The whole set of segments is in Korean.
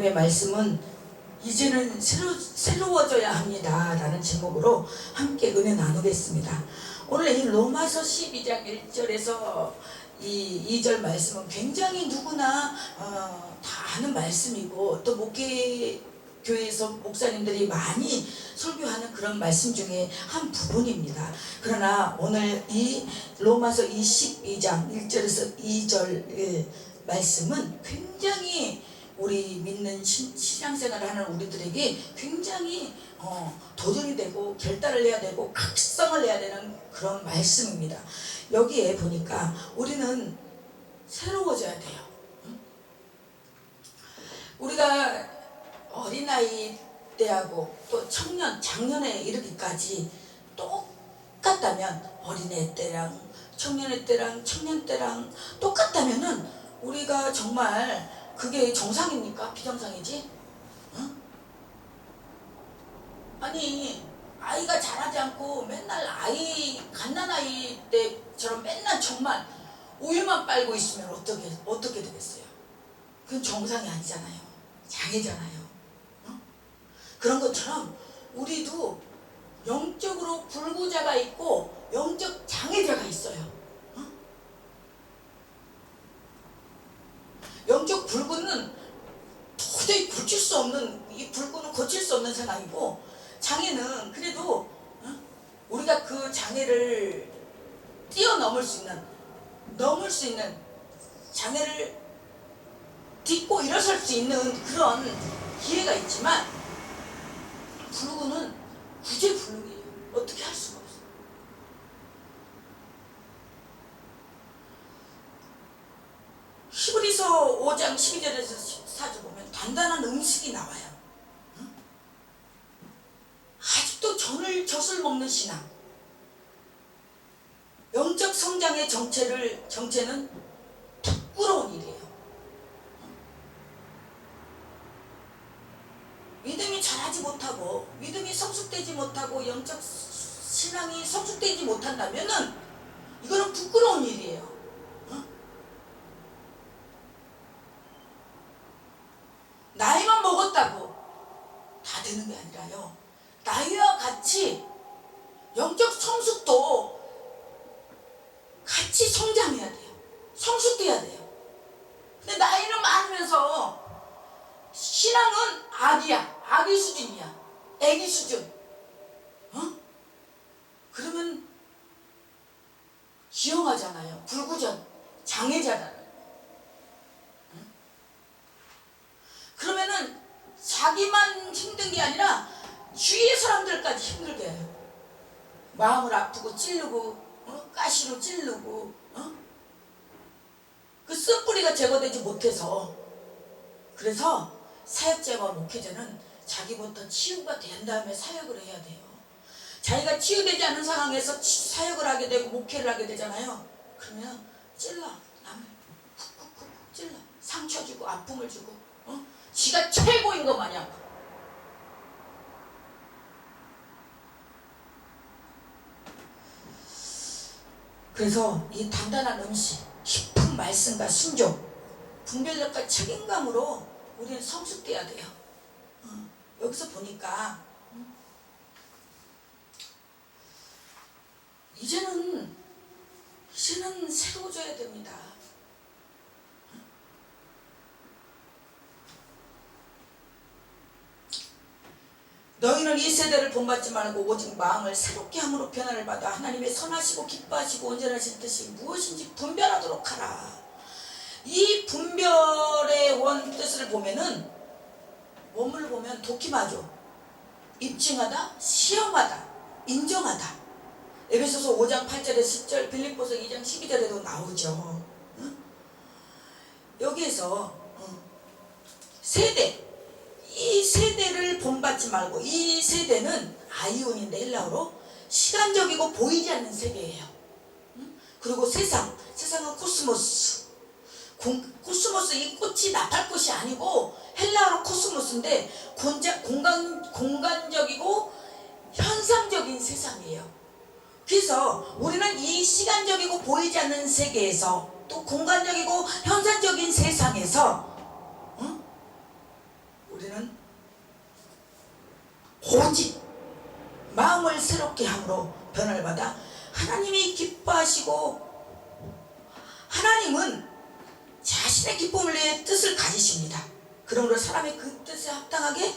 말씀은 이제는 새로워져야 합니다 라는 제목으로 함께 은혜 나누겠습니다. 오늘 이 로마서 12장 1절에서 이 2절 말씀은 굉장히 누구나 다 아는 말씀이고 또 교회에서 목사님들이 많이 설교하는 그런 말씀 중에 한 부분입니다. 그러나 오늘 이 로마서 12장 1절에서 2절 말씀은 굉장히 우리 믿는 신앙생활을 하는 우리들에게 굉장히 도전이 되고 결단을 해야 되고 각성을 해야 되는 그런 말씀입니다. 여기에 보니까 우리는 새로워져야 돼요. 우리가 어린아이 때하고 또 작년에 이르기까지 똑같다면 어린애 때랑 청년의 때랑 청년 때랑 똑같다면은 우리가 정말 그게 정상입니까? 비정상이지? 응? 아니 아이가 자라지 않고 맨날 갓난아이 때처럼 맨날 정말 우유만 빨고 있으면 어떻게 되겠어요? 그건 정상이 아니잖아요. 장애잖아요. 응? 그런 것처럼 우리도 영적으로 불구자가 있고 영적 장애자가 있어요. 영적 불구는 도저히 고칠 수 없는, 이 불구는 고칠 수 없는 상황이고, 장애는 그래도 우리가 그 장애를 뛰어넘을 수 있는 장애를 딛고 일어설 수 있는 그런 기회가 있지만, 불구는 구제불능이에요. 어떻게 할 수가 없어요. 히브리서 5장 12절에서 14절 보면 단단한 음식이 나와요. 응? 아직도 젖을 먹는 신앙. 영적 성장의 정체는 부끄러운 일이에요. 믿음이 자라지 못하고 믿음이 성숙되지 못하고 영적 신앙이 성숙되지 못한다면은 이거는 부끄러운 일이에요. 나이만 먹었다고 다 되는 게 아니라요. 나이와 같이 영적 성숙도 같이 성장해야 돼요. 성숙돼야 돼요. 근데 나이는 많으면서 신앙은 아기 수준이야. 애기 수준. 그러면 기형하잖아요. 불구전, 장애자잖아요. 그러면은 자기만 힘든 게 아니라 주위의 사람들까지 힘들게 해요. 마음을 아프고 찌르고 가시로 찌르고 그 쓴뿌리가 제거되지 못해서. 그래서 사역자와 목회자는 자기부터 치유가 된 다음에 사역을 해야 돼요. 자기가 치유되지 않은 상황에서 사역을 하게 되고 목회를 하게 되잖아요. 그러면 남을 쿡쿡쿡 찔러 상처 주고 아픔을 주고 지가 최고인 것 마냥. 그래서 이 단단한 음식, 깊은 말씀과 순종, 분별력과 책임감으로 우리는 성숙돼야 돼요. 여기서 보니까 이제는 새로워져야 됩니다. 너희는 이 세대를 본받지 말고 오직 마음을 새롭게 함으로 변화를 받아 하나님의 선하시고 기뻐하시고 온전하신 뜻이 무엇인지 분별하도록 하라. 이 분별의 원 뜻을 보면은 몸을 보면 도kim하죠. 입증하다, 시험하다, 인정하다. 에베소서 5장 8절에 10절, 빌립보서 2장 12절에도 나오죠. 여기에서 세대, 이 세대를 본받지 말고, 이 세대는 아이온인데 헬라어로 시간적이고 보이지 않는 세계예요. 그리고 세상은 코스모스. 코스모스, 이 꽃이 나팔꽃이 아니고 헬라어로 코스모스인데 공간적이고 현상적인 세상이에요. 그래서 우리는 이 시간적이고 보이지 않는 세계에서 또 공간적이고 현상적인 세상에서 오직 마음을 새롭게 함으로 변화를 받아 하나님이 기뻐하시고, 하나님은 자신의 기쁨을 위해 뜻을 가지십니다. 그러므로 사람의 그 뜻에 합당하게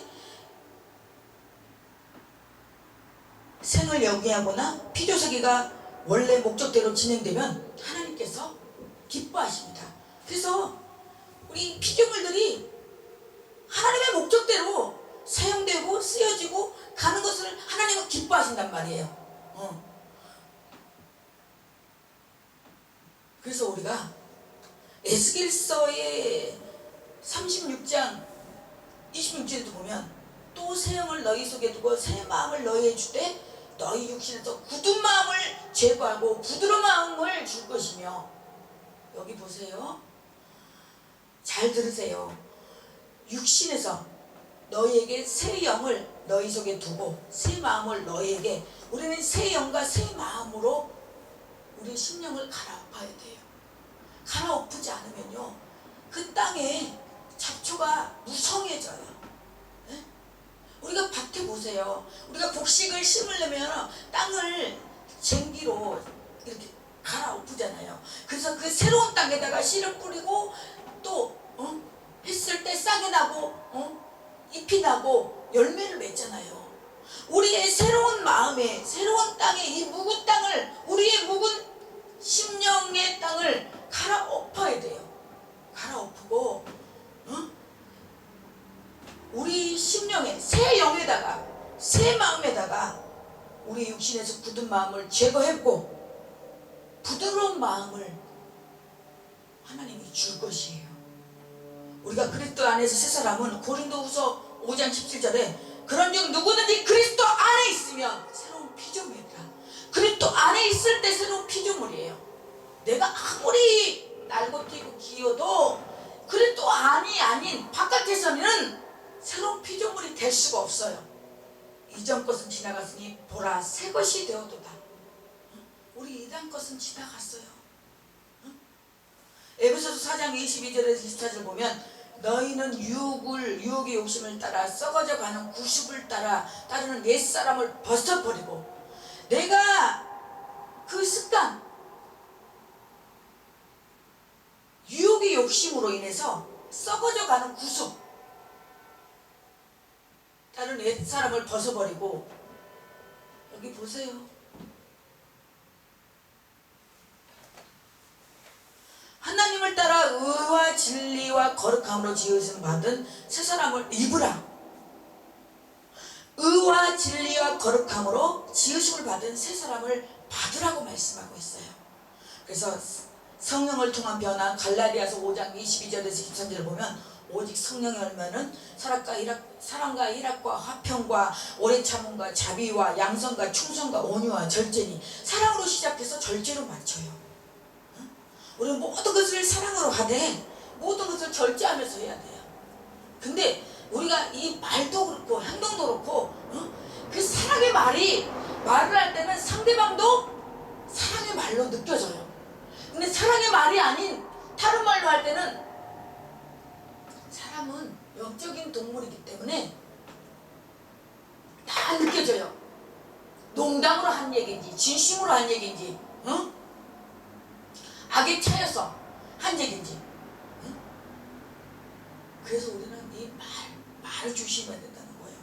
생을 영위하거나 피조세계가 원래 목적대로 진행되면 하나님께서 기뻐하십니다. 그래서 우리 피조물들이 하나님의 목적대로 사용되고 쓰여지고 가는 것을 하나님은 기뻐하신단 말이에요. 그래서 우리가 에스겔서의 36장 26절에도 보면, 또 새 영을 너희 속에 두고 새 마음을 너희에 주되 너희 육신에서 굳은 마음을 제거하고 부드러운 마음을 줄 것이며, 여기 보세요. 잘 들으세요. 육신에서 너희에게 새 영을 너희 속에 두고 새 마음을 너희에게, 우리는 새 영과 새 마음으로 우리의 심령을 갈아엎어야 돼요. 갈아엎지 않으면요, 그 땅에 잡초가 무성해져요. 네? 우리가 밭에 보세요. 우리가 곡식을 심으려면 땅을 쟁기로 이렇게 갈아엎잖아요. 그래서 그 새로운 땅에다가 씨를 뿌리고 또 했을 때 싹이 나고 잎이 나고 열매를 맺잖아요. 우리의 새로운 마음에, 새로운 땅에, 이 묵은 땅을, 우리의 묵은 심령의 땅을 갈아엎어야 돼요. 갈아엎고 우리 심령에, 새 영에다가, 새 마음에다가 우리 육신에서 굳은 마음을 제거했고 부드러운 마음을 하나님이 줄 것이에요. 우리가 그리스도 안에서 새 사람은 고린도후서 5장 17절에 그런즉 누구든지 그리스도 안에 있으면 새로운 피조물이다. 그리스도 안에 있을 때 새로운 피조물이에요. 내가 아무리 날고 뛰고 기어도 그리스도 안이 아닌 바깥에서는 새로운 피조물이 될 수가 없어요. 이전 것은 지나갔으니 보라 새 것이 되어도다. 우리 이단 것은 지나갔어요. 에베소서 4장 22절에서 24절 보면, 너희는 유혹의 욕심을 따라 썩어져 가는 구습을 따르는 옛사람을 벗어버리고, 내가 그 습관, 유혹의 욕심으로 인해서 썩어져 가는 구습 따르는 옛사람을 벗어버리고, 여기 보세요. 하나님을 따라 의와 진리와 거룩함으로 지으심 받은 새 사람을 입으라. 의와 진리와 거룩함으로 지으심을 받은 새 사람을 받으라고 말씀하고 있어요. 그래서 성령을 통한 변화, 갈라디아서 5장 22절에서 23절을 보면, 오직 성령의 열매는 사랑과 일합과 화평과 오래 참음과 자비와 양선과 충성과 온유와 절제니, 사랑으로 시작해서 절제로 맞춰요. 우리는 모든 것을 사랑으로 하되 모든 것을 절제하면서 해야 돼요. 근데 우리가 이 말도 그렇고 행동도 그렇고 그 사랑의 말을 할 때는 상대방도 사랑의 말로 느껴져요. 근데 사랑의 말이 아닌 다른 말로 할 때는, 사람은 영적인 동물이기 때문에 다 느껴져요. 농담으로 한 얘기인지 진심으로 한 얘기인지 악에 차여서 한 얘기인지. 그래서 우리는 이 말을 조심해야 된다는 거예요.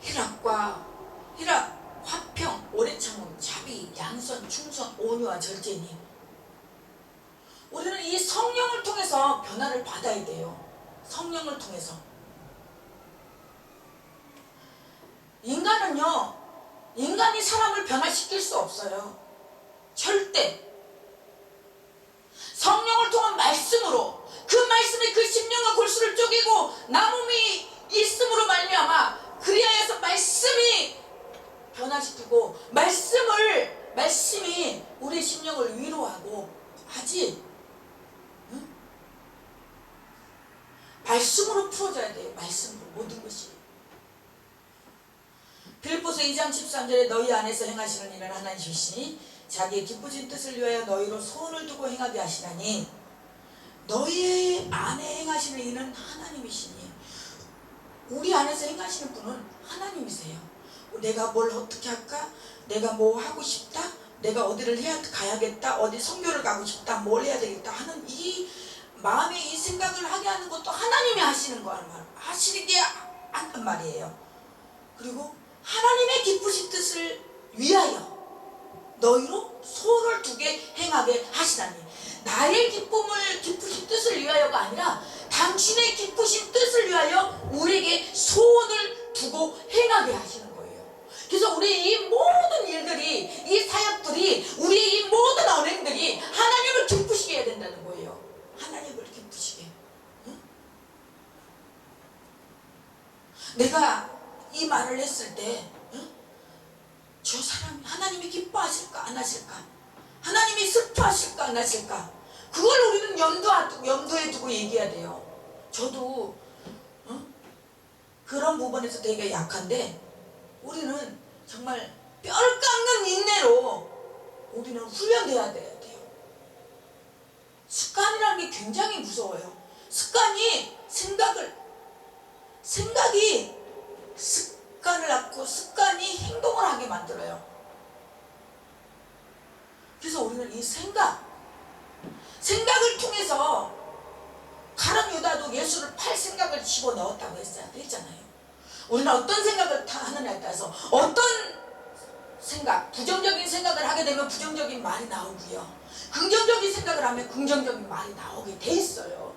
희락, 화평, 오래 참음, 자비, 양선, 충성, 온유와 절제니, 우리는 이 성령을 통해서 변화를 받아야 돼요. 성령을 통해서. 인간이 사람을 변화시킬 수 없어요. 절대. 성령을 통한 말씀으로, 그 말씀이 그 심령과 골수를 쪼개고 나눔이 있음으로 말미암아, 그리하여서 말씀이 변화시키고 말씀이 우리 심령을 위로하고 하지. 말씀으로 풀어져야 돼요. 말씀으로 모든 것이. 빌립보서 2장 13절에 너희 안에서 행하시는 일은 하나님이시니 자기의 기쁘신 뜻을 위하여 너희로 소원을 두고 행하게 하시나니, 너희 안에 행하시는 일은 하나님이시니 우리 안에서 행하시는 분은 하나님이세요. 내가 뭘 어떻게 할까? 내가 뭐 하고 싶다? 내가 어디를 가야겠다? 어디 선교를 가고 싶다? 뭘 해야 되겠다? 하는 이 마음에 이 생각을 하게 하는 것도 하나님이 하시는 거란 말, 하시는 게 한단 말이에요. 그리고 하나님의 기쁘신 뜻을 위하여 너희로 소원을 두게 행하게 하시다니, 나의 기쁘신 뜻을 위하여가 아니라 당신의 기쁘신 뜻을 위하여 우리에게 소원을 두고 행하게 하시는 거예요. 그래서 우리 이 모든 일들이, 이 사역들이, 우리의 이 모든 언행들이 하나님을 기쁘시게 해야 된다는 거예요. 하나님을 기쁘시게. 응? 내가 이 말을 했을 때 저 사람 하나님이 기뻐하실까 안 하실까, 하나님이 슬퍼하실까 안 하실까, 그걸 우리는 염두에 두고 얘기해야 돼요. 저도 그런 부분에서 되게 약한데, 우리는 정말 뼈를 깎는 인내로 우리는 훈련돼야 돼요. 습관이라는 게 굉장히 무서워요. 생각이 습관을 낳고 습관이 행동을 하게 만들어요. 그래서 우리는 이 생각을 통해서 가룟 유다도 예수를 팔 생각을 집어넣었다고 했잖아요. 우리는 어떤 생각을 하느냐에 따라서, 어떤 생각, 부정적인 생각을 하게 되면 부정적인 말이 나오고요, 긍정적인 생각을 하면 긍정적인 말이 나오게 돼 있어요.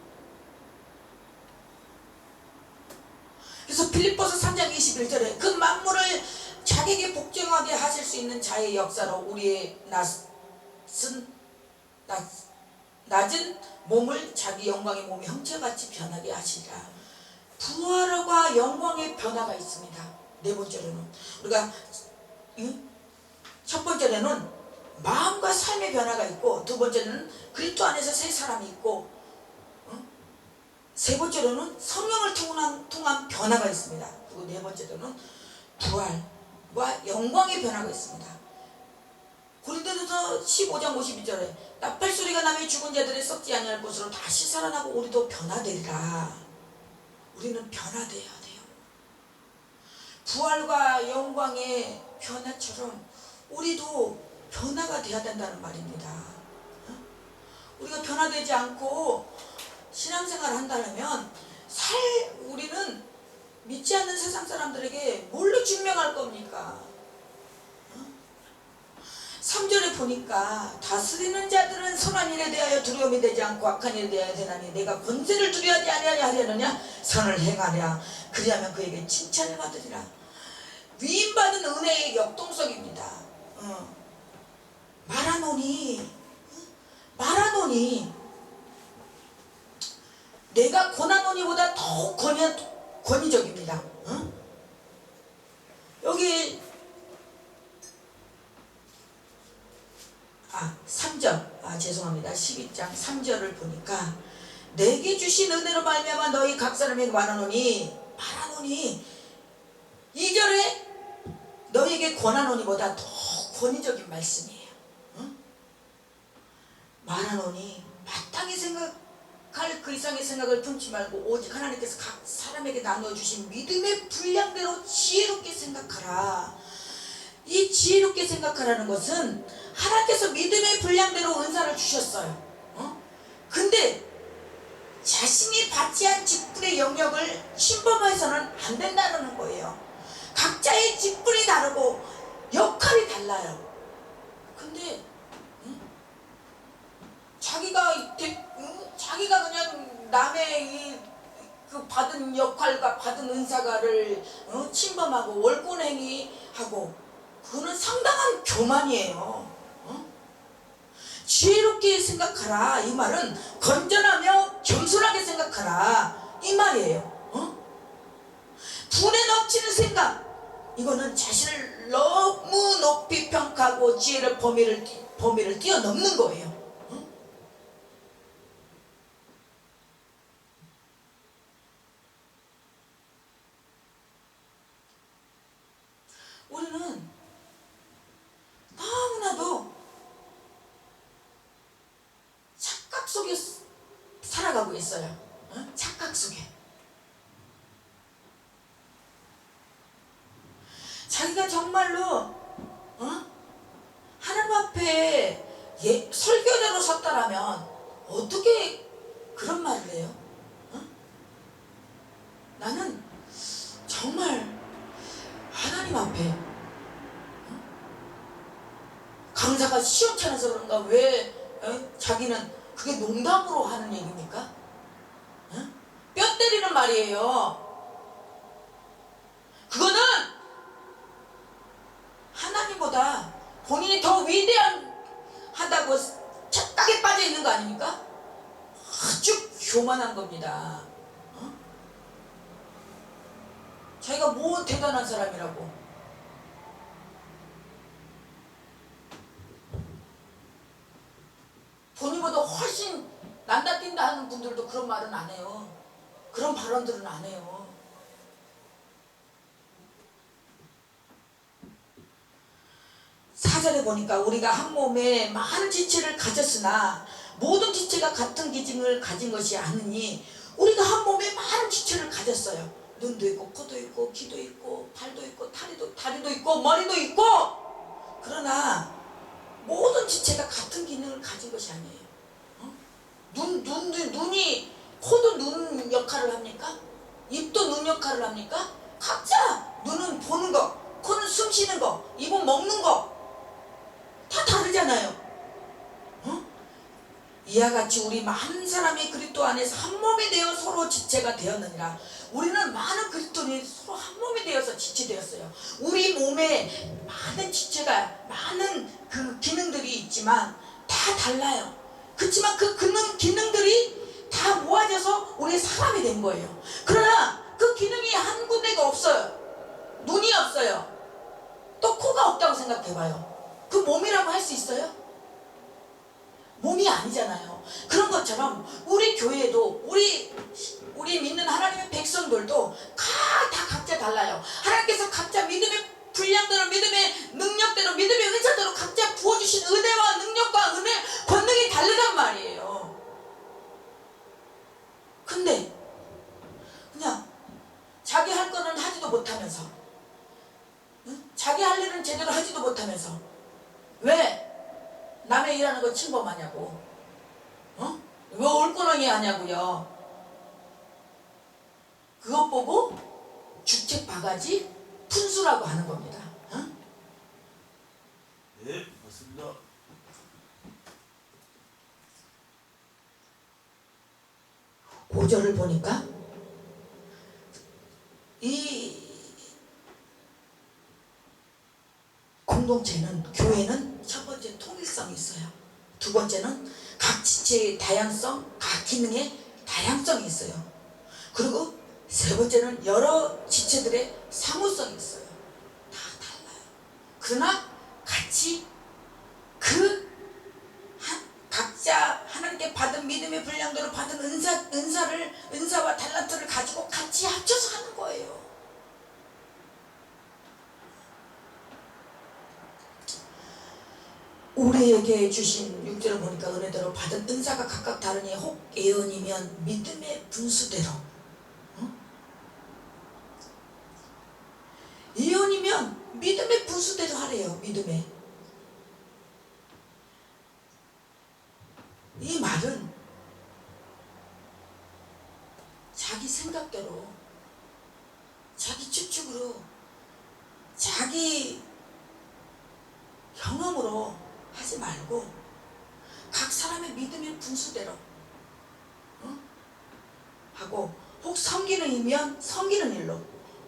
그래서 빌립보서 3장 21절에 그 만물을 자기에게 복종하게 하실 수 있는 자의 역사로 우리의 낮은 몸을 자기 영광의 몸의 형체같이 변하게 하시리라. 부활과 영광의 변화가 있습니다. 네 번째로는 우리가 첫 번째로는 마음과 삶의 변화가 있고, 두 번째는 그리스도 안에서 새 사람이 있고, 세 번째로는 성령을 통한 변화가 있습니다. 그리고 네 번째로는 부활과 영광의 변화가 있습니다. 고린도전서 15장 52절에 나팔소리가 나며 죽은 자들이 썩지 아니할 것으로 다시 살아나고 우리도 변화되리라. 우리는 변화되어야 돼요. 부활과 영광의 변화처럼 우리도 변화가 되어야 된다는 말입니다. 우리가 변화되지 않고 신앙생활을 한다면 우리는 믿지 않는 세상 사람들에게 뭘로 증명할 겁니까? 3절에 보니까 다스리는 자들은 선한 일에 대하여 두려움이 되지 않고 악한 일에 대하여 되나니 내가 권세를 두려워하지 아니하려느냐, 선을 행하랴, 그리하면 그에게 칭찬을 받으리라. 위임받은 은혜의 역동성입니다. 말하노니 내가 권하노니보다 더 권위적입니다. 여기 3절, 죄송합니다. 12장 3절을 보니까 내게 주신 은혜로 말미암아 너희 각 사람에게 말하노니 2절에 너희에게 권하노니보다 더 권위적인 말씀이에요. 말하노니 마땅히 생각할 그 이상의 생각을 품지 말고 오직 하나님께서 각 사람에게 나눠주신 믿음의 분량대로 지혜롭게 생각하라. 이 지혜롭게 생각하라는 것은 하나님께서 믿음의 분량대로 은사를 주셨어요. 근데 자신이 받지 않은 직분의 영역을 침범해서는 안 된다는 거예요. 각자의 직분이 다르고 역할이 달라요. 근데 자기가 그냥 남의 그 받은 역할과 받은 은사가를 침범하고 월권행위하고, 그거는 상당한 교만이에요. 지혜롭게 생각하라, 이 말은 건전하며 겸손하게 생각하라, 이 말이에요. 분에 넘치는 생각, 이거는 자신을 너무 높이 평가하고 지혜를 범위를 뛰어넘는 거예요. 우리는 너무나도 착각 속에 살아가고 있어요. 착각 속에. 정말로 하나님 앞에 설교자로 섰다라면 어떻게 그런 말을 해요? 나는 정말 하나님 앞에 강사가 시원찮아서 그런가 왜 자기는 그게 농담으로 하는 얘기입니까? 뼈 때리는 말이에요. 그거는 하나님보다 본인이 더 위대하다고 착각에 빠져 있는 거 아닙니까? 아주 교만한 겁니다. 자기가 뭐 대단한 사람이라고. 본인보다 훨씬 난다 뛴다 하는 분들도 그런 말은 안 해요. 그런 발언들은 안 해요. 사절에 보니까 우리가 한 몸에 많은 지체를 가졌으나 모든 지체가 같은 기능을 가진 것이 아니니 우리가 한 몸에 많은 지체를 가졌어요. 눈도 있고 코도 있고 귀도 있고 발도 있고 다리도 있고 머리도 있고. 그러나 모든 지체가 같은 기능을 가진 것이 아니에요. 눈이 코도 눈 역할을 합니까? 입도 눈 역할을 합니까? 각자 눈은 보는 거, 코는 숨 쉬는 거, 입은 먹는 거 다 다르잖아요. 이와 같이 우리 많은 사람이 그리스도 안에서 한 몸이 되어 서로 지체가 되었느니라. 우리는 많은 그리스도인이 서로 한 몸이 되어서 지체되었어요. 우리 몸에 많은 지체가 많은 그 기능들이 있지만 다 달라요. 그렇지만 그 기능들이 다 모아져서 우리의 사람이 된 거예요. 그러나 그 기능이 한 군데가 없어요. 눈이 없어요. 또 코가 없다고 생각해봐요. 그 몸이라고 할 수 있어요? 몸이 아니잖아요. 그런 것처럼 우리 교회도 우리 믿는 하나님의 백성들도 다 각자 달라요. 하나님께서 각자 믿음의 분량대로, 믿음의 능력대로, 믿음의 은사대로 각자 부어주신 은혜와 능력과 권능이 다르단 말이에요. 근데 그냥 자기 할 거는 하지도 못하면서, 자기 할 일은 제대로 하지도 못하면서 왜 남의 일하는 거 침범하냐고, 왜 올꾸렁이 하냐고요. 그것 보고 죽책 바가지 푼수라고 하는 겁니다. 네, 맞습니다. 5절을 보니까 이 공동체는, 교회는 첫 번째 통일성이 있어요. 두 번째는 각 지체의 다양성, 각 기능의 다양성이 있어요. 그리고 세 번째는 여러 지체들의 사무성이 있어요. 다 달라요. 그러나 같이 각자 하나님께 받은 믿음의 분량대로 받은 은사와 달란트를 가지고 같이 합쳐서 하는 거예요. 우리에게 주신 6절을 보니까 은혜대로 받은 은사가 각각 다르니 혹 예언이면 믿음의 분수대로, 예언이면 믿음의 분수대로 하래요. 믿음의. 이 말은 자기 생각대로, 자기 추측으로, 자기 경험으로 하지 말고 각 사람의 믿음의 분수대로 하고, 혹 섬기는 이면 섬기는 일로,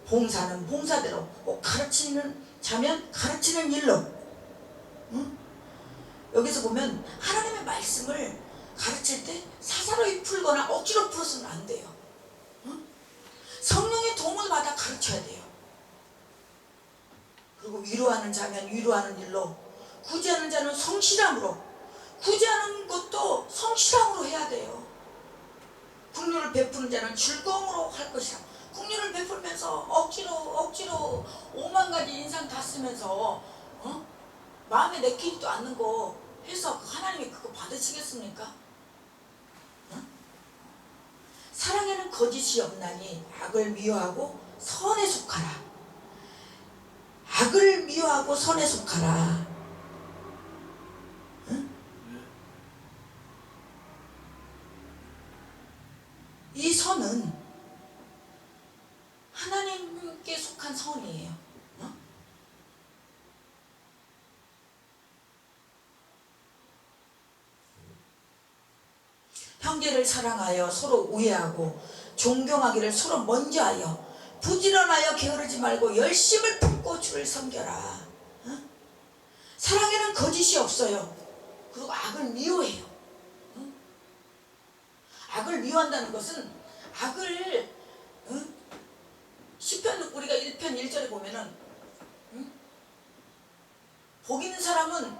봉사는 봉사대로, 혹 가르치는 자면 가르치는 일로. 여기서 보면 하나님의 말씀을 가르칠 때 사사로이 풀거나 억지로 풀어서는 안 돼요. 성령의 도움을 받아 가르쳐야 돼요. 그리고 위로하는 자면 위로하는 일로, 구제하는 자는 성실함으로, 구제하는 것도 성실함으로 해야 돼요. 긍휼을 베푸는 자는 즐거움으로 할 것이라. 긍휼을 베풀면서 억지로 5만 가지 인상 다 쓰면서 마음에 내키지도 않는 거 해서 하나님이 그거 받으시겠습니까? 사랑에는 거짓이 없나니 악을 미워하고 선에 속하라. 악을 미워하고 선에 속하라. 응? 이 선은 하나님께 속한 선이에요. 어? 형제를 사랑하여 서로 우애하고 존경하기를 서로 먼저 하여 부지런하여 게으르지 말고 열심을 품고 주를 섬겨라. 어? 사랑에는 거짓이 없어요. 그리고 악을 미워해요. 어? 악을 미워한다는 것은 악을 시편 우리가 1편 1절에 보면은 복 있는 사람은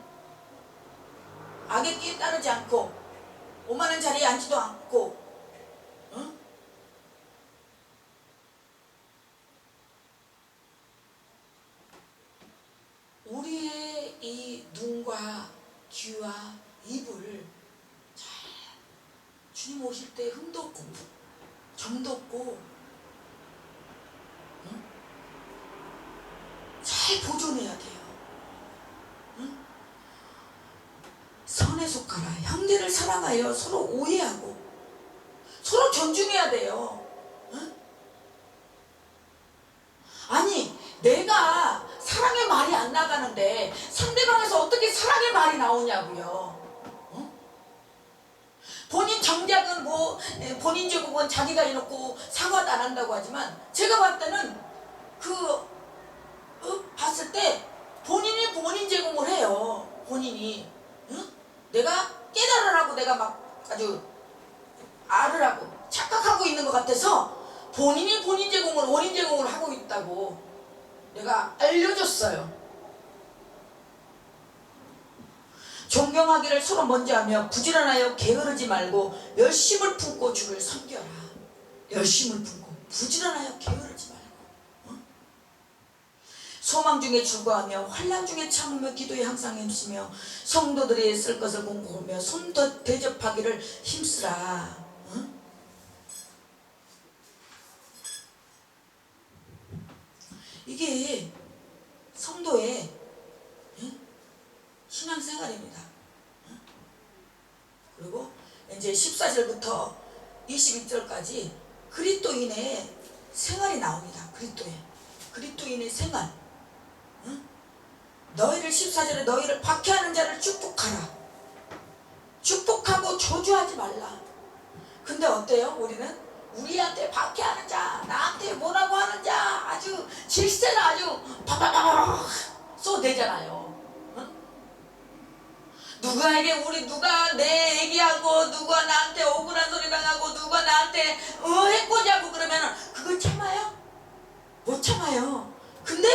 악의 끼에 따르지 않고 오만한 자리에 앉지도 않고 우리의 이 눈과 귀와 입을 잘 주님 오실 때 흠도 없고 정도 없고 잘 보존해야 돼요. 선에 속하라. 형제를 사랑하여 서로 오해하고 서로 존중해야 돼요. 아니 내가 사랑의 말이 안 나가는데 상대방에서 어떻게 사랑의 말이 나오냐고요. 본인 정작은 뭐 본인 제국은 자기가 해놓고 사과도 안 한다고 하지만 제가 봤을 때는 봤을 때 본인이 본인 제공을 해요. 본인이 내가 깨달으라고 내가 막 아주 알으라고 착각하고 있는 것 같아서 본인이 본인 제공을 원인 제공을 하고 있다고 내가 알려줬어요. 존경하기를 서로 먼저 하며 부지런하여 게으르지 말고 열심을 품고 주를 섬겨라. 열심을 품고 부지런하여 게으르지 말고 소망 중에 즐거워하며 환난 중에 참으며 기도에 항상 힘쓰며 성도들이 쓸 것을 공부하며 손더 대접하기를 힘쓰라. 이게 성도의 신앙생활입니다. 그리고 이제 14절부터 22절까지 그리스도인의 생활이 나옵니다. 그리스도인의 생활. 너희를 14절에 너희를 박해하는 자를 축복하라. 축복하고 저주하지 말라. 근데 어때요? 우리는 우리한테 박해하는 자, 나한테 뭐라고 하는 자 아주 질세를 아주 바바바바 쏟아내잖아요. 누가 내 얘기하고 누가 나한테 억울한 소리 당하고 누가 나한테 해코지하고 그러면 그걸 참아요? 못 참아요. 근데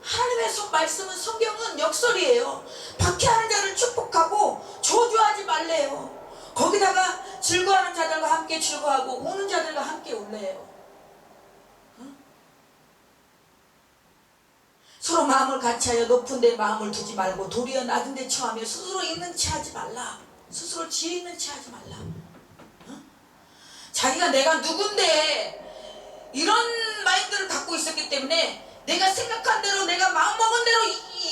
하나님의 말씀은 성경은 역설이에요. 박해하는 자를 축복하고 저주하지 말래요. 거기다가 즐거워하는 자들과 함께 즐거워하고 우는 자들과 함께 울래요. 서로 마음을 같이하여 높은 데 마음을 두지 말고 도리어 낮은 데 처하며 스스로 있는 채 하지 말라. 스스로 지혜 있는 채 하지 말라. 자기가 내가 누군데 이런 마인드를 갖고 있었기 때문에 내가 생각한 대로 내가 마음먹은 대로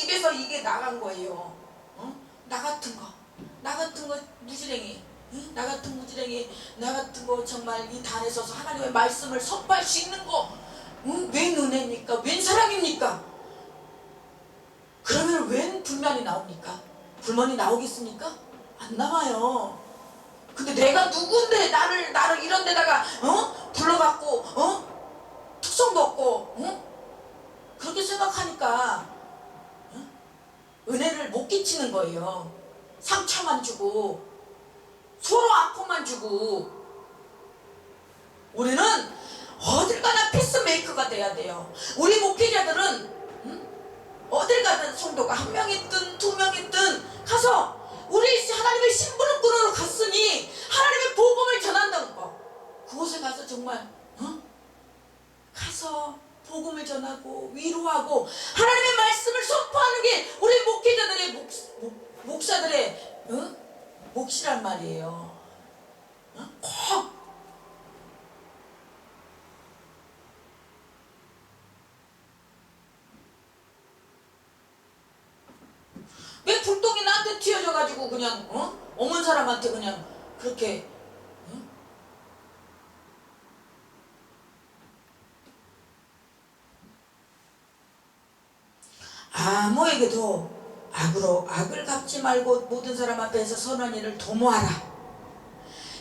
입에서 이게 나간 거예요. 나 같은 거 무지랭이, 나 같은 무지랭이, 나 같은 거 정말 이 단에 서서 하나님의 말씀을 선포할 수 있는 거 웬 은혜입니까? 웬 사랑입니까? 그러면 웬 불만이 나옵니까? 불만이 나오겠습니까? 안 나와요. 근데 내가 누군데 나를 이런 데다가 불러갖고 특성도 없고 그렇게 생각하니까 은혜를 못 끼치는 거예요. 상처만 주고 서로 아픔만 주고. 우리는 어딜 가나 피스메이커가 돼야 돼요. 우리 목회자들은 어딜 가든 성도가 한 명 있든 두 명 있든 가서 우리 하나님의 심부름꾼으로 갔으니 하나님의 복음을 전한다는 거. 그곳에 가서 정말 가서 복음을 전하고 위로하고 하나님의 말씀을 선포하는 게 우리 목회자들의 목사들의 몫이란 말이에요. 꼭 왜 불똥이 나한테 튀어져 가지고 그냥 어머니 사람한테 그냥 그렇게 아무에게도 악으로 악을 갚지 말고 모든 사람 앞에서 선한 일을 도모하라.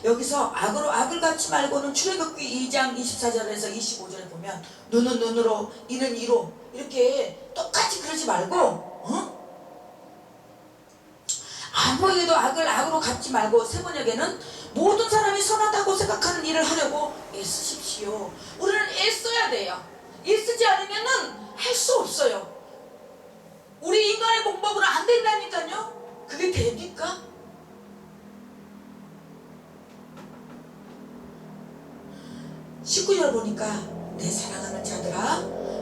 여기서 악으로 악을 갚지 말고는 출애굽기 2장 24절에서 25절에 보면 눈은 눈으로 이는 이로 이렇게 똑같이 그러지 말고 아무에게도 악을 악으로 갚지 말고 세 번역에는 모든 사람이 선하다고 생각하는 일을 하려고 애쓰십시오. 우리는 애써야 돼요. 애쓰지 않으면은 할 수 없어요. 우리 인간의 방법으로 안 된다니까요. 그게 됩니까? (19절) 보니까 내 사랑하는 자들아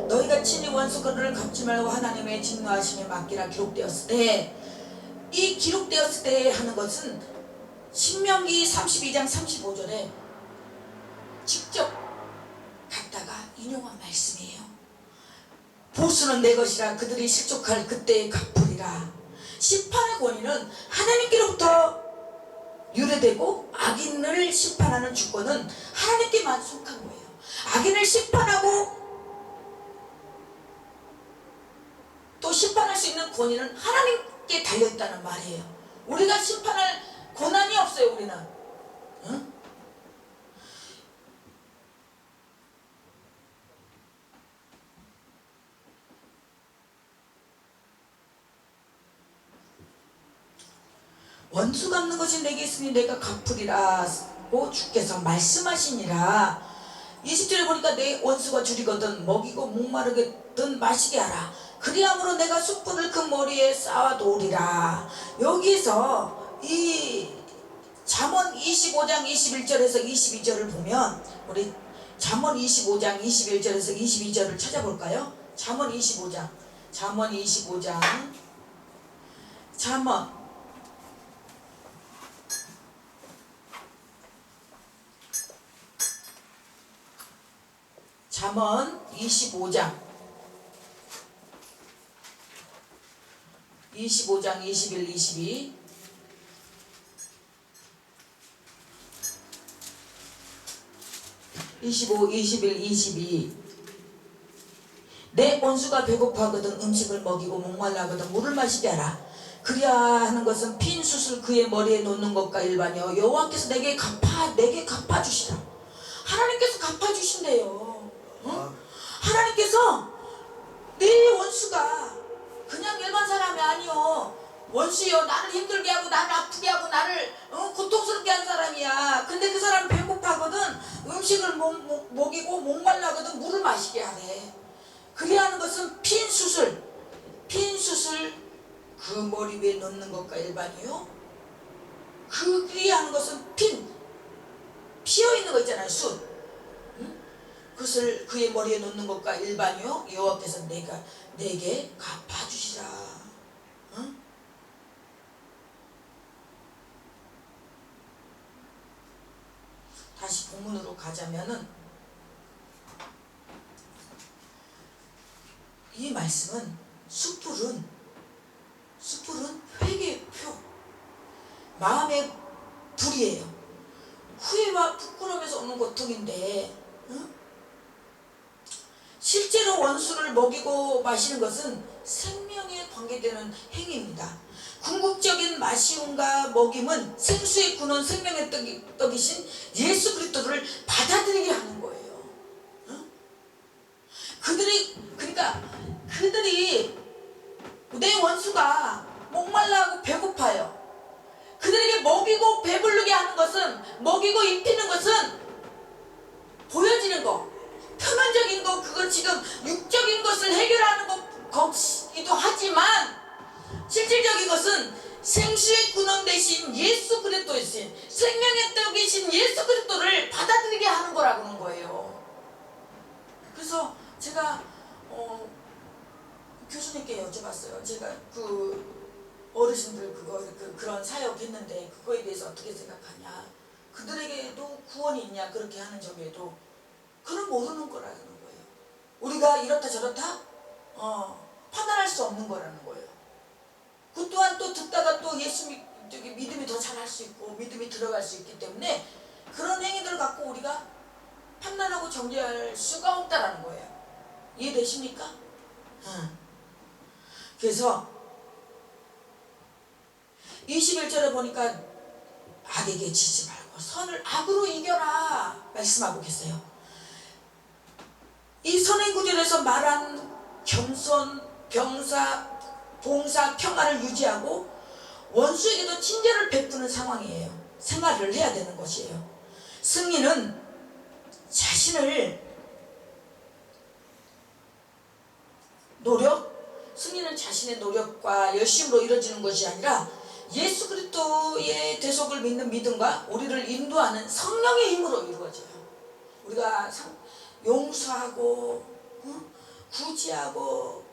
너희가 친히 원수를 갚지 말고 하나님의 진노하심에 맡기라 기록되었을 때, 이 기록되었을 때 하는 것은 신명기 32장 35절에 직접 갖다가 인용한 말씀이에요. 보수는 내 것이라 그들이 실족할 그때에 갚으리라. 심판의 권위는 하나님께로부터 유래되고 악인을 심판하는 주권은 하나님께만 속한 거예요. 악인을 심판하고 또 심판할 수 있는 권위는 하나님께 달려있다는 말이에요. 우리가 심판할 권한이 없어요. 우리는 원수 갚는 것이 내게 있으니 내가 갚으리라고 주께서 말씀하시니라. 20절에 보니까 내 원수가 줄이거든 먹이고 목마르거든 마시게 하라. 그리함으로 내가 숯불을 그 머리에 쌓아놓으리라. 여기서 이 잠언 25장 21절에서 22절을 보면 우리 잠언 25장 21절에서 22절을 찾아볼까요? 잠언 25장 잠언 25장 21, 22 25, 21, 22 내 원수가 배고파하거든 음식을 먹이고 목말라하거든 물을 마시게 하라. 그리야 하는 것은 핀 숯을 그의 머리에 놓는 것과 일반이요 여호와께서 내게 갚아주시라. 하나님께서 갚아주신대요. 하나님께서 내 원수가 그냥 일반 사람이 아니요 원수요 나를 힘들게 하고 나를 아프게 하고 나를 고통스럽게 한 사람이야. 근데 그 사람 배고파거든 음식을 먹이고 목말라거든 물을 마시게 하래. 그래야 하는 것은 핀 숯을 그 머리 위에 넣는 것과 일반이요. 그래야 하는 것은 피어있는 거 있잖아요. 숯 그것을 그의 머리에 놓는 것과 일반이요 여호와께서 내게 갚아주시라. 다시 본문으로 가자면은 이 말씀은 숯불은 회개의 표, 마음의 불이에요. 후회와 부끄러움에서 오는 고통인데 실제로 원수를 먹이고 마시는 것은 생명에 관계되는 행위입니다. 궁극적인 마시움과 먹임은 생수의 근원 생명의 떡이신 예수 그리스도를 받아들이게 하는 거예요. 그들이 내 원수가 목말라하고 배고파요. 그들에게 먹이고 배부르게 하는 것은 먹이고 입히는 것은 보여지는 거 표면적인 거 그거 지금 육적인 것을 해결하는 것이기도 하지만 실질적인 것은 생수의 근원 되신 예수 그리스도이신 생명의 떡이신 예수 그리스도를 받아들이게 하는 거라고 하는 거예요. 그래서 제가 교수님께 여쭤봤어요. 제가 그 어르신들 그런 사역 했는데 그거에 대해서 어떻게 생각하냐. 그들에게도 구원이 있냐 그렇게 하는 점에도 그는 모르는 거라는 거예요. 우리가 이렇다 저렇다 판단할 수 없는 거라는 거예요. 그 또한 또 듣다가 또 저기 믿음이 더 잘할 수 있고 믿음이 들어갈 수 있기 때문에 그런 행위들을 갖고 우리가 판단하고 정죄할 수가 없다라는 거예요. 이해되십니까? 그래서 21절에 보니까 악에게 지지 말고 선을 악으로 이겨라 말씀하고 계세요. 이 선행구절에서 말한 겸손, 병사, 봉사, 평화를 유지하고 원수에게도 친절을 베푸는 상황이에요. 생활을 해야 되는 것이에요. 승리는 승리는 자신의 노력과 열심으로 이루어지는 것이 아니라 예수 그리스도의 대속을 믿는 믿음과 우리를 인도하는 성령의 힘으로 이루어져요. 우리가 용서하고 구제하고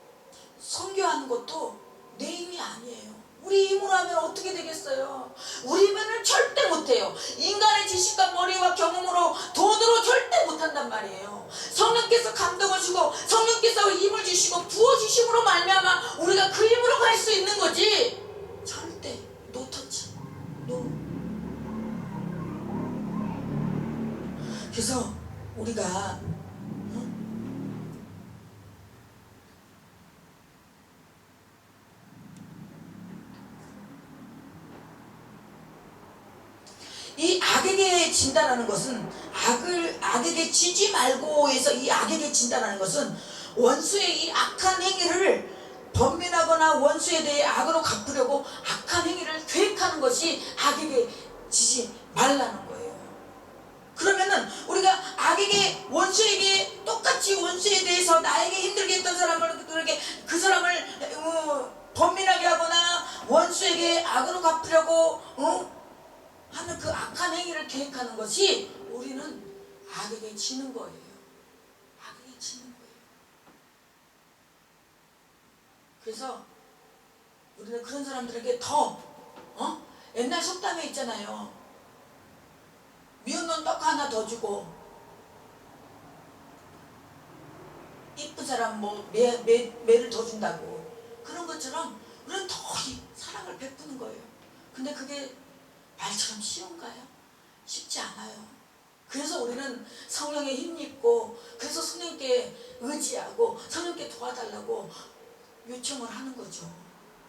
선교하는 것도 내 힘이 아니에요. 우리 힘으로 하면 어떻게 되겠어요? 우리 힘은 절대 못해요. 인간의 지식과 머리와 경험으로 돈으로 절대 못한단 말이에요. 성령께서 감동을 주고 성령께서 힘을 주시고 부어주심으로 말미암아 우리가 그 힘으로 갈 수 있는 거지. 절대 노터치 노. 그래서 우리가 이 악에게 진다라는 것은 악에게 지지 말고 해서 이 악에게 진다라는 것은 원수의 이 악한 행위를 범민하거나 원수에 대해 악으로 갚으려고 악한 행위를 계획하는 것이 악에게 지지 말라는 거예요. 그러면은 우리가 악에게 원수에게 똑같이 원수에 대해서 나에게 힘들게 했던 사람을 그 사람을 범민하게 하거나 원수에게 악으로 갚으려고 하는 그 악한 행위를 계획하는 것이 우리는 악에게 지는 거예요. 악에게 지는 거예요. 그래서 우리는 그런 사람들에게 더 옛날 속담에 있잖아요. 미운 놈 떡 하나 더 주고 이쁜 사람 매를 더 준다고. 그런 것처럼 우리는 더 사랑을 베푸는 거예요. 근데 그게 말처럼 쉬운가요? 쉽지 않아요. 그래서 우리는 성령에 힘입고 그래서 성령께 의지하고 성령께 도와달라고 요청을 하는 거죠.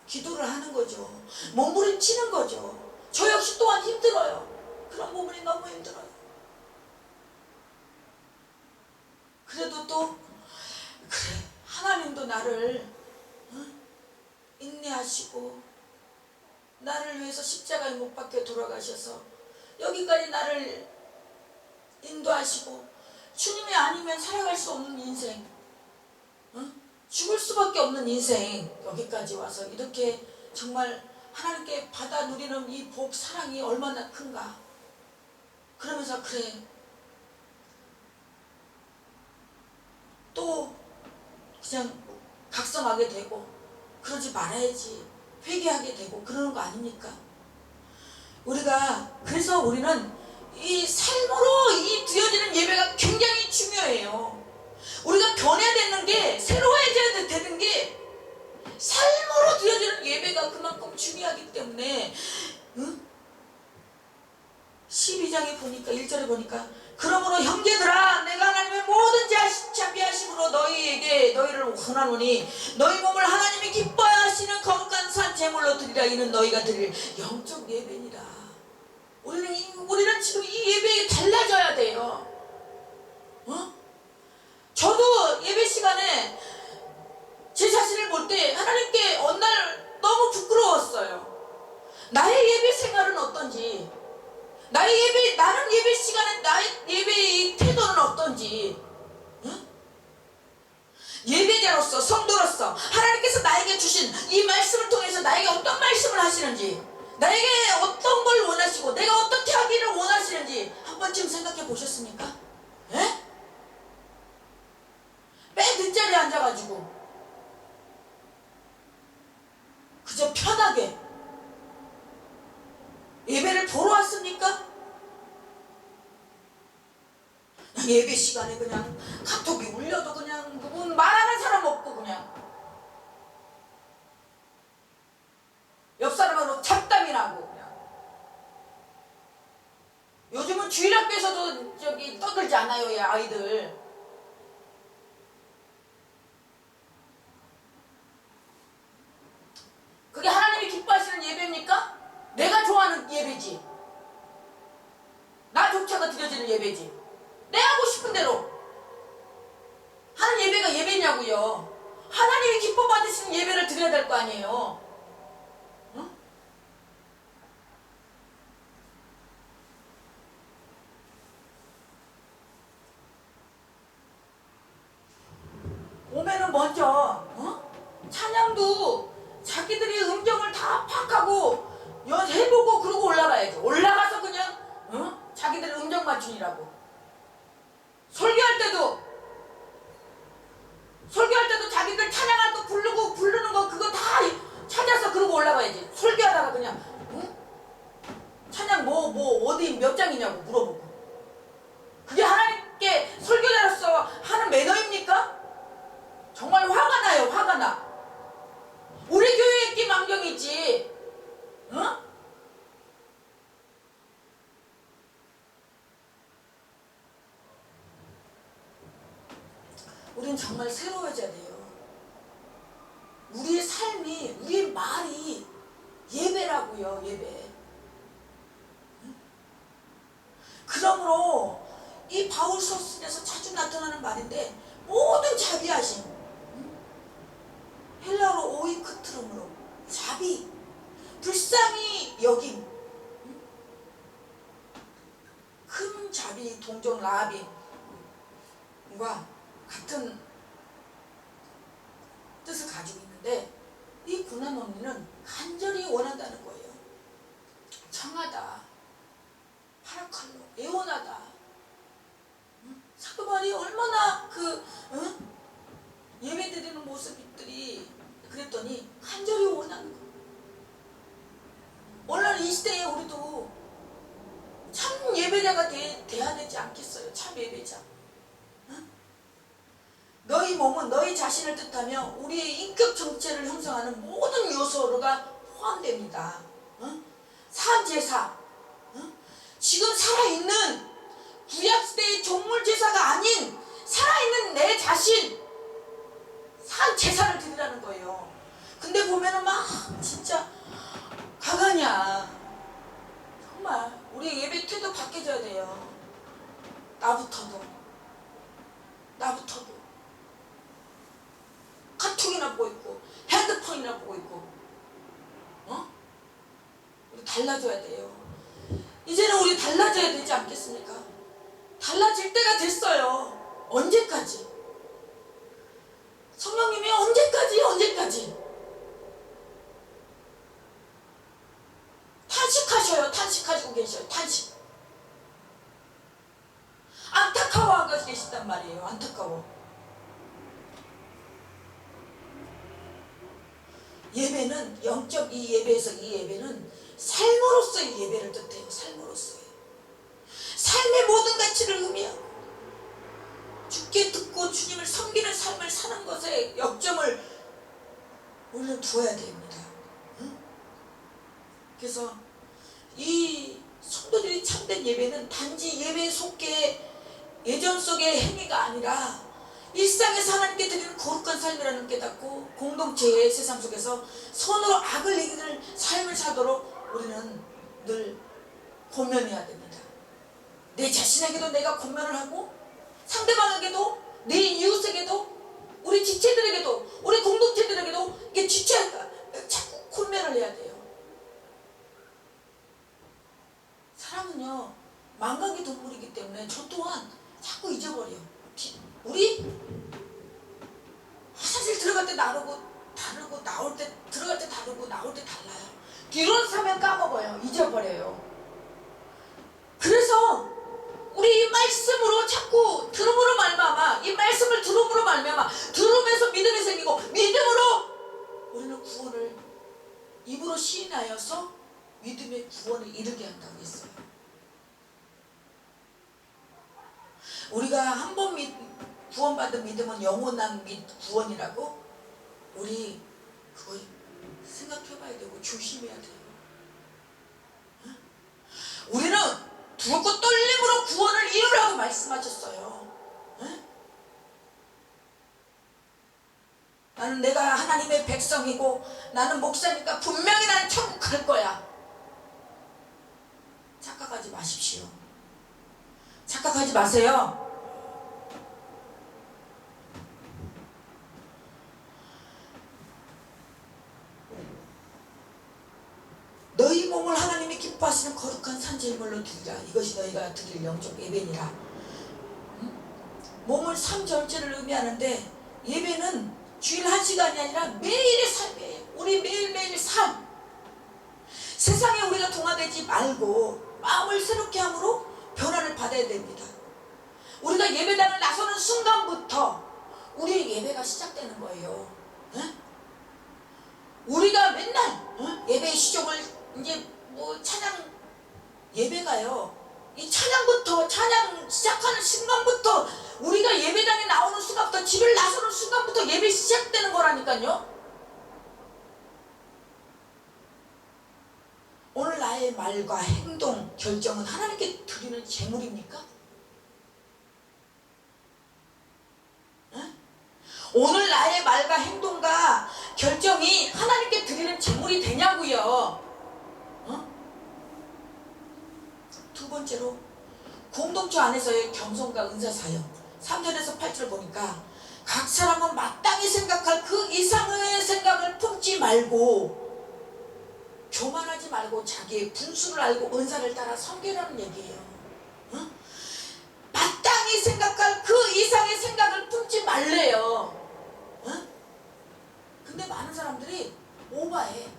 기도를 하는 거죠. 몸부림치는 거죠. 저 역시 또한 힘들어요. 그런 부분이 너무 힘들어요. 그래도 또 그래 하나님도 나를 인내하시고 나를 위해서 십자가에 못 박혀 돌아가셔서 여기까지 나를 인도하시고 주님이 아니면 살아갈 수 없는 인생, 죽을 수밖에 없는 인생 여기까지 와서 이렇게 정말 하나님께 받아 누리는 이 복 사랑이 얼마나 큰가. 그러면서 그래 또 그냥 각성하게 되고 그러지 말아야지 회개하게 되고 그러는 거 아닙니까? 그래서 우리는 이 삶으로 이 드려지는 예배가 굉장히 중요해요. 우리가 변해야 되는 게 새로워져야 되는 게 삶으로 드려지는 예배가 그만큼 중요하기 때문에 12장에 보니까 1절에 보니까 그러므로 형제들아 내가 하나님의 모든 자비하심으로 너희를 권하노니 너희 몸을 하나님이 기뻐하시는 거룩한 산 제물로 드리라. 이는 너희가 드릴 영적 예배니라. 우리는 지금 이 예배에 달라져야 돼요. 저도 예배 시간에 제 자신을 볼 때 하나님께 어느 날 너무 부끄러웠어요. 나의 예배 생활은 어떤지, 나는 예배 시간에 나의 예배의 태도는 어떤지, 예배자로서 성도로서 하나님께서 나에게 주신 이 말씀을 통해서 나에게 어떤 말씀을 하시는지, 나에게 어떤 걸 원하시고 내가 어떻게 하기를 원하시는지 한 번쯤 생각해 보셨습니까? 맨 뒷자리에 앉아가지고 그저 편하게 예배를 보러 왔습니까? 예배 시간에 그냥 카톡이 울려도 그냥 누군 말하는 사람 없고 그냥 끌지 않아요, 이 아이들. 그게 하나님이 기뻐하시는 예배입니까? 내가 좋아하는 예배지. 나조차가 드려지는 예배지. 내 하고 싶은 대로 하는 예배가 예배냐고요. 하나님이 기뻐 받으시는 예배를 드려야 될 거 아니에요. 응? 오면은 먼저 찬양도 자기들이 음정을 다 파악하고 해보고 그러고 올라가야지. 올라가서 그냥 자기들 음정 맞춤이라고. 설교할 때도 자기들 찬양할 거 부르는 거 그거 다 찾아서 그러고 올라가야지. 설교하다가 그냥 찬양 어디 몇 장이냐고 물어보고. 그게 하나님께 설교자로서 하는 매너입니까? 정말 화가 나요. 화가 나. 우리 교회에 있기 망정이지. 응? 우린 정말 새로워져야 돼요. 우리의 삶이, 우리의 말이 예배라고요. 예배. 응? 그러므로 이 바울서신에서 자주 나타나는 말인데 모든 자비하심, 헬라어로 오이크트름으로 자비, 불쌍히 여김, 큰 자비, 동정 라합임과 같은 뜻을 가지고 있는데, 이 고난 언니는 간절히 원한다는 거예요. 청하다, 파라칼로, 애원하다. 사도 바울이 얼마나 예배 드리는 모습들이 그랬더니 간절히 원하는 거예요. 오늘 이 시대에 우리도 참 예배자가 돼야 되지 않겠어요? 참 예배자. 너희 몸은 너희 자신을 뜻하며 우리의 인격 정체를 형성하는 모든 요소가 포함됩니다. 산제사, 지금 살아있는 구약시대의 종물제사가 아닌 살아있는 내 자신, 산제사를 드리라는 거예요. 근데 보면은 막 진짜 가가냐. 정말 우리 예배 태도 바뀌어져야 돼요. 나부터도 카톡이나 보고 있고 핸드폰이나 보고 있고. 우리 달라져야 돼요. 이제는 우리 달라져야 되지 않겠습니까? 달라질 때가 됐어요. 언제까지? 성령님이 언제까지 탄식하셔요. 탄식하시고 계셔요. 탄식. 안타까워하고 계시단 말이에요. 안타까워. 예배는 영적 이 예배는 삶으로서의 예배를 뜻해요. 삶으로서의. 삶의 모든 가치를 의미하고 주께 듣고 주님을 섬기는 삶을 사는 것에 역점을 우리는 두어야 됩니다. 그래서 이 성도들이 참된 예배는 단지 예배 속에 예전 속의 행위가 아니라 일상에서 하나님께 드리는 거룩한 삶이라는 깨닫고 공동체의 세상 속에서 선으로 악을 이기는 삶을 사도록 우리는 늘 권면해야 됩니다. 내 자신에게도 내가 권면을 하고 상대방에게도 내 이웃에게도 우리 지체들에게도 우리 공동체들에게도 이게 자꾸 권면을 해야 돼요. 사람은요 망각의 동물이기 때문에 저 또한 자꾸 잊어버려요. 우리 화장실 들어갈 때 다르고 나올 때 들어갈 때 다르고 나올 때 달라요. 뒤로 서면 까먹어요. 잊어버려요. 그래서 우리 이 말씀으로 자꾸 들음으로 말미암아 이 말씀을 들음으로 말미암아 들으면서 믿음이 생기고 믿음으로 우리는 구원을 입으로 시인하여서 믿음의 구원을 이루게 한다고 했어요. 우리가 한 번 구원받은 믿음은 영원한 구원이라고 우리 그거 생각해봐야 되고 조심해야 돼요. 우리는 두렵고 떨림으로 구원을 이루라고 말씀. 말씀하셨어요. 에? 나는 내가 하나님의 백성이고 나는 목사니까 분명히 나는 천국 갈 거야. 착각하지 마십시오. 착각하지 마세요. 너희 몸을 하나님이 기뻐하시는 거룩한 산제물로 드리라. 이것이 너희가 드릴 영적 예배니라. 몸을 삶전체를 의미하는데 예배는 주일 1시간이 아니라 매일의 삶이에요. 우리 매일매일 삶. 세상에 우리가 동화되지 말고 마음을 새롭게 함으로 변화를 받아야 됩니다. 우리가 예배당을 나서는 순간부터 우리의 예배가 시작되는 거예요. 에? 우리가 맨날 예배의 시종을 이제 뭐 찬양 예배가요. 이 찬양부터 찬양 시작하는 순간부터 우리가 예배당에 나오는 순간부터 집을 나서는 순간부터 예배 시작되는 거라니까요. 오늘 나의 말과 행동 결정은 하나님께 드리는 제물입니까? 오늘 나의 말과 행동과 결정이 하나님께 드리는 제물이 되냐고요. 두 번째로 공동체 안에서의 겸손과 은사사역 3절에서 8절 보니까 각 사람은 마땅히 생각할 그 이상의 생각을 품지 말고 교만하지 말고 자기의 분수를 알고 은사를 따라 섬기라는 얘기예요. 마땅히 생각할 그 이상의 생각을 품지 말래요. 근데 많은 사람들이 오바해.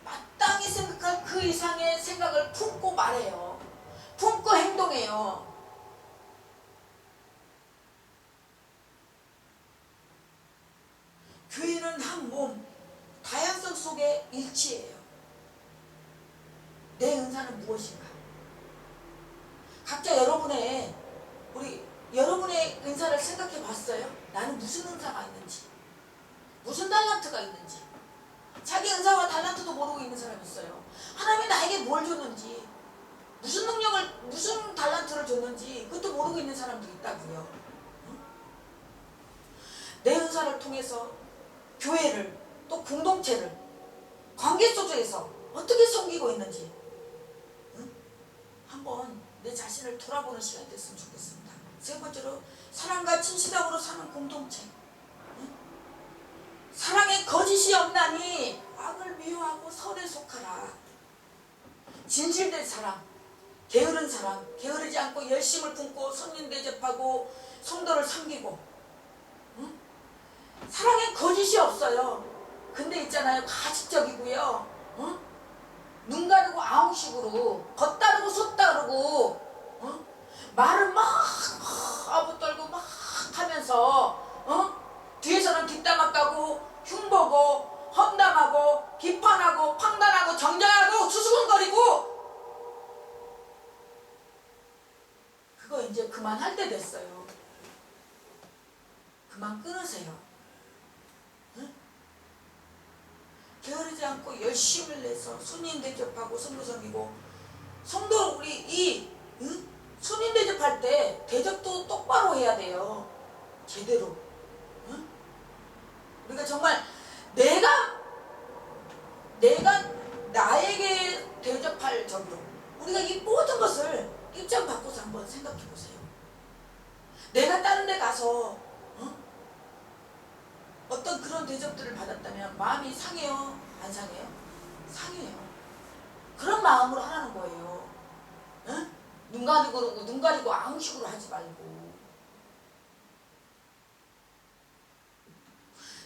마땅히 생각할 그 이상의 생각을 품고 말해요. 품고 행동해요. 교회는 한 몸, 다양성 속의 일치예요. 내 은사는 무엇인가? 각자 여러분의 은사를 생각해 봤어요? 나는 무슨 은사가 있는지, 무슨 달란트가 있는지. 자기 은사와 달란트도 모르고 있는 사람이 있어요. 하나님이 나에게 뭘 줬는지, 무슨 능력을, 무슨 달란트를 줬는지 그것도 모르고 있는 사람도 있다고요. 내 은사를 통해서 교회를 또 공동체를 관계 속에서 어떻게 섬기고 있는지 한번 내 자신을 돌아보는 시간이 됐으면 좋겠습니다. 세 번째로 사랑과 진실함으로 사는 공동체. 사랑에 거짓이 없나니 악을 미워하고 선에 속하라. 진실된 사랑, 게으른 사랑, 게으르지 않고 열심을 품고 손님 대접하고 성도를 섬기고. 사랑에 거짓이 없어요. 근데 있잖아요, 가식적이고요. 눈 가리고 아웅식으로 겉다르고 속다르고 말을 막 아부 떨고 막 하면서 뒤에서는 뒷담화 까고 흉보고 험담하고 비판하고 판단하고 정죄하고 수수근거리고. 그거 이제 그만할 때 됐어요. 그만 끊으세요. 게으르지 않고 열심을 내서 손님 대접하고 성도 섬기고. 성도 우리 손님 대접할 때 대접도 똑바로 해야 돼요. 제대로. 우리가 정말 내가 나에게 대접할 정도, 우리가 이 모든 것을 입장 바꿔서 한번 생각해 보세요. 내가 다른 데 가서 어떤 그런 대접들을 받았다면 마음이 상해요? 안 상해요? 상해요. 그런 마음으로 하라는 거예요. 눈 가리고 앙식으로 하지 말고.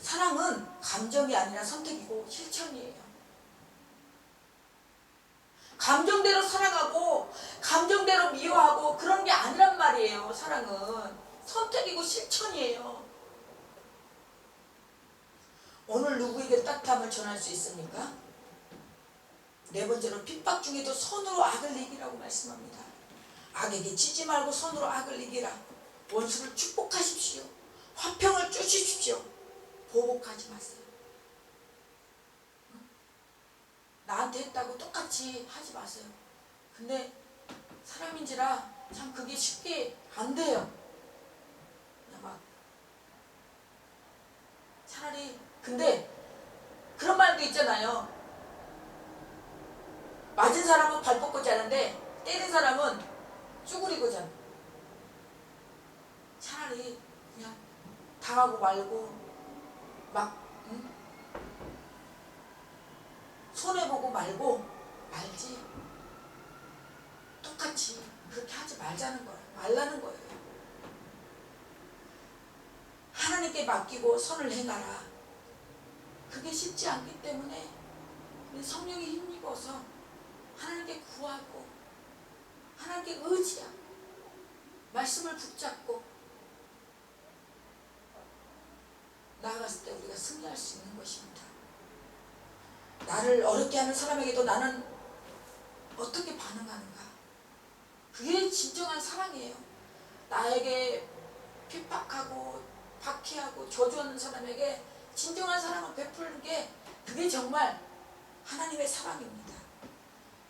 사랑은 감정이 아니라 선택이고 실천이에요. 감정대로 사랑하고 감정대로 미워하고 그런 게 아니란 말이에요. 사랑은 선택이고 실천이에요. 오늘 누구에게 따뜻함을 전할 수 있습니까? 네 번째로 핍박 중에도 선으로 악을 이기라고 말씀합니다. 악에게 치지 말고 선으로 악을 이기라. 원수를 축복하십시오. 화평을 주십시오. 보복하지 마세요. 나한테 했다고 똑같이 하지 마세요. 근데 사람인지라 참 그게 쉽게 안 돼요. 그냥 막 차라리 근데 그런 말도 있잖아요. 맞은 사람은 발 뻗고 자는데 때린 사람은 쭈그리고 자는. 차라리 그냥 당하고 말고 막 응? 손해보고 말고 말지. 똑같이 그렇게 하지 말자는 거예요. 말라는 거예요. 하나님께 맡기고 선을 행하라. 그게 쉽지 않기 때문에 성령에 힘입어서 하나님께 구하고 하나님께 의지하고 말씀을 붙잡고 나아갔을 때 우리가 승리할 수 있는 것입니다. 나를 어렵게 하는 사람에게도 나는 어떻게 반응하는가? 그게 진정한 사랑이에요. 나에게 핍박하고 박해하고 저주하는 사람에게 진정한 사랑을 베푸는 게 그게 정말 하나님의 사랑입니다.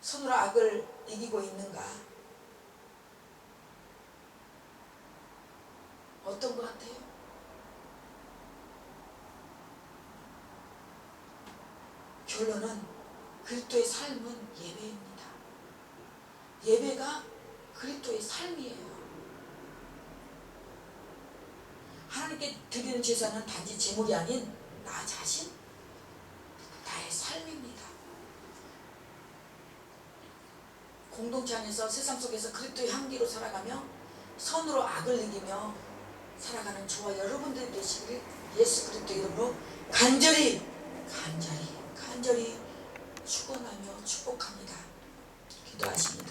손으로 악을 이기고 있는가? 어떤 것 같아요? 결론은 그리스도의 삶은 예배입니다. 예배가 그리스도의 삶이에요. 하나님께 드리는 제사는 단지 제물이 아닌 나 자신, 나의 삶입니다. 공동체 안에서 세상 속에서 그리스도의 향기로 살아가며 선으로 악을 이기며 살아가는 저와 여러분들이 되시기를 예수 그리스도 이름으로 간절히 축원하며 축복합니다. 기도하십니다.